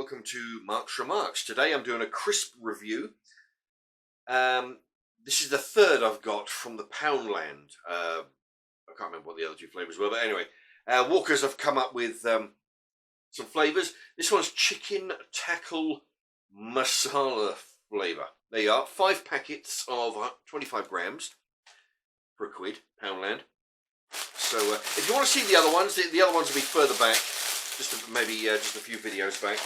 welcome to Mark's Remarks. Today I'm doing a crisp review. This is the third I've got from the Poundland. I can't remember what the other two flavours were, but anyway, Walkers have come up with some flavours. This one's chicken tackle masala flavour. There you are, 5 packets of 25 grams for £1, Poundland. So if you want to see the other ones, the other ones will be further back, maybe just a few videos back.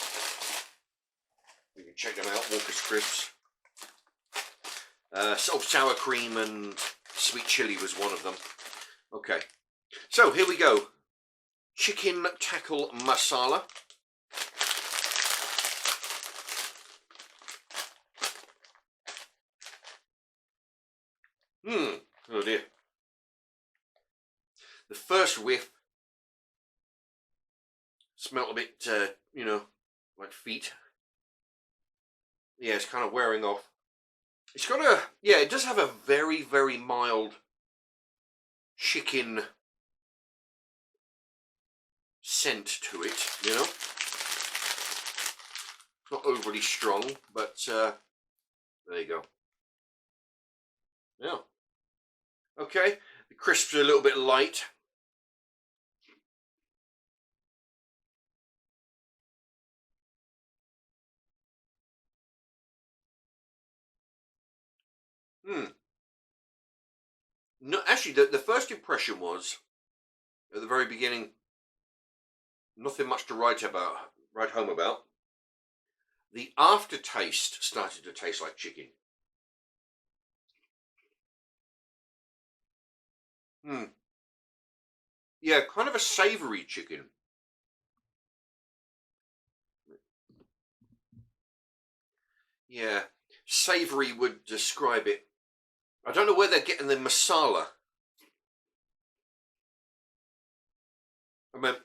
You can check them out. Walker's crisps. Sour cream and sweet chili was one of them. Okay, so here we go. Chicken tackle masala. Oh dear. The first whiff smelled a bit, you know, like feet. Yeah, it's kind of wearing off. It's got a, yeah, it does have a very, very mild chicken scent to it, you know. Not overly strong, but there you go. Yeah. Okay, the crisps are a little bit light. No, actually, the first impression was, at the very beginning, nothing much to write home about. The aftertaste started to taste like chicken. Yeah, kind of a savoury chicken. Yeah, savoury would describe it. I don't know where they're getting the masala. I mean,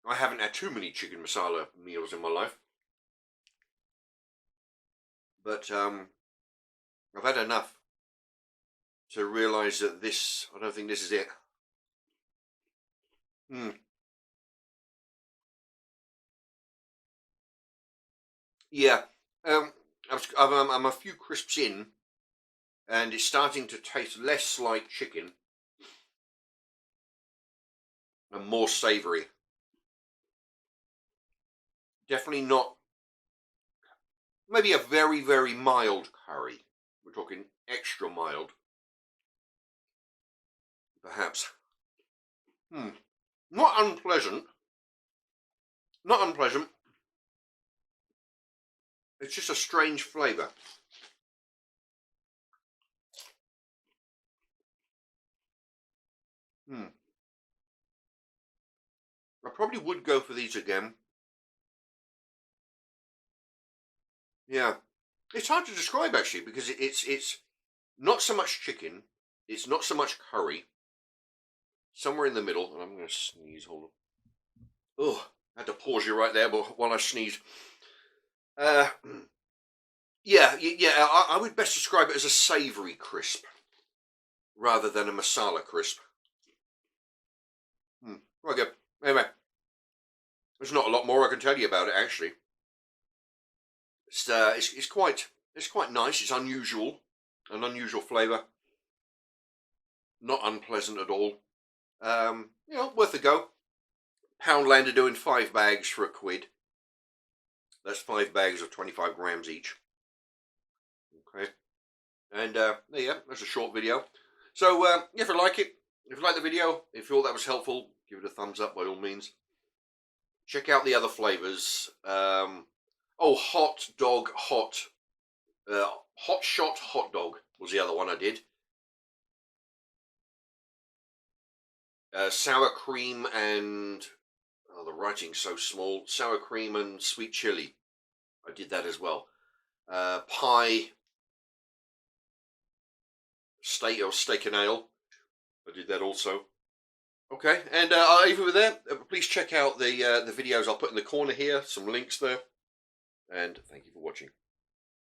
I haven't had too many chicken masala meals in my life, but I've had enough to realise that this, I don't think this is it. Yeah, I'm a few crisps in, and it's starting to taste less like chicken and more savoury. Definitely not, maybe a very, very mild curry. We're talking extra mild, perhaps. Not unpleasant. Not unpleasant. It's just a strange flavour. I probably would go for these again. Yeah, it's hard to describe actually, because it's not so much chicken, it's not so much curry. Somewhere in the middle, and I'm going to sneeze. Hold on. Oh, I had to pause you right there, but while I sneeze. Yeah, I would best describe it as a savoury crisp rather than a masala crisp. Right, good. Anyway, there's not a lot more I can tell you about it actually. It's quite nice. It's unusual, an unusual flavour. Not unpleasant at all. You know, worth a go. Poundland are doing 5 bags for £1. That's 5 bags of 25 grams each. Okay, and there you go. That's a short video. So if you like it, if you like the video, if you thought that was helpful, give it a thumbs up by all means. Check out the other flavours. Hot shot hot dog was the other one I did. Sour cream and, oh, the writing's so small, sour cream and sweet chili. I did that as well. Pie, steak and ale. I did that also. Okay, and even with that, please check out the videos I'll put in the corner here, some links there. And thank you for watching.